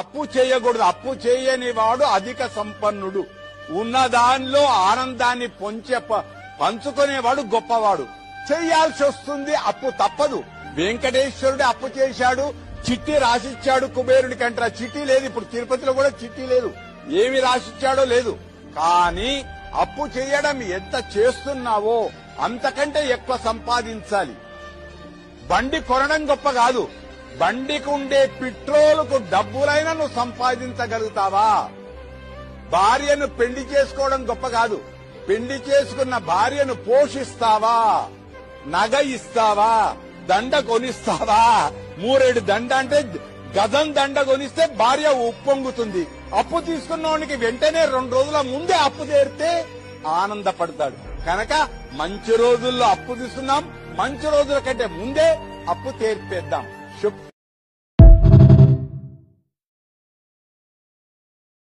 అప్పు చేయకూడదు. అప్పు చేయని వాడు అధిక సంపన్నుడు. ఉన్న దానిలో ఆనందాన్ని పంచుకునేవాడు గొప్పవాడు. చెయ్యాల్సి వస్తుంది, అప్పు తప్పదు. వెంకటేశ్వరుడు అప్పు చేశాడు, చిట్టి రాసిచ్చాడు కుబేరుడి కంటే. చిట్టి లేదు, ఇప్పుడు తిరుపతిలో కూడా చిట్టి లేదు, ఏమి రాసిచ్చాడో లేదు. కానీ అప్పు చేయడం ఎంత చేస్తున్నావో అంతకంటే ఎక్కువ సంపాదించాలి. బండి కొనడం గొప్ప కాదు, బండికి ఉండే పెట్రోలుకు డబ్బులైనా నువ్వు సంపాదించగలుగుతావా? భార్యను పెళ్లి చేసుకోవడం గొప్ప కాదు, పెళ్లి చేసుకున్న భార్యను పోషిస్తావా? నగ ఇస్తావా? దండ కొనిస్తావా? 3 దండ అంటే గజం దండ కొనిస్తే భార్య ఉప్పొంగుతుంది. అప్పు తీసుకున్నవానికి వెంటనే 2 రోజుల ముందే అప్పు తీరితే ఆనందపడతాడు. కనుక మంచి రోజుల్లో అప్పు తీసుకున్నాం, మంచి రోజుల కంటే ముందే అప్పు తీర్పేద్దాం.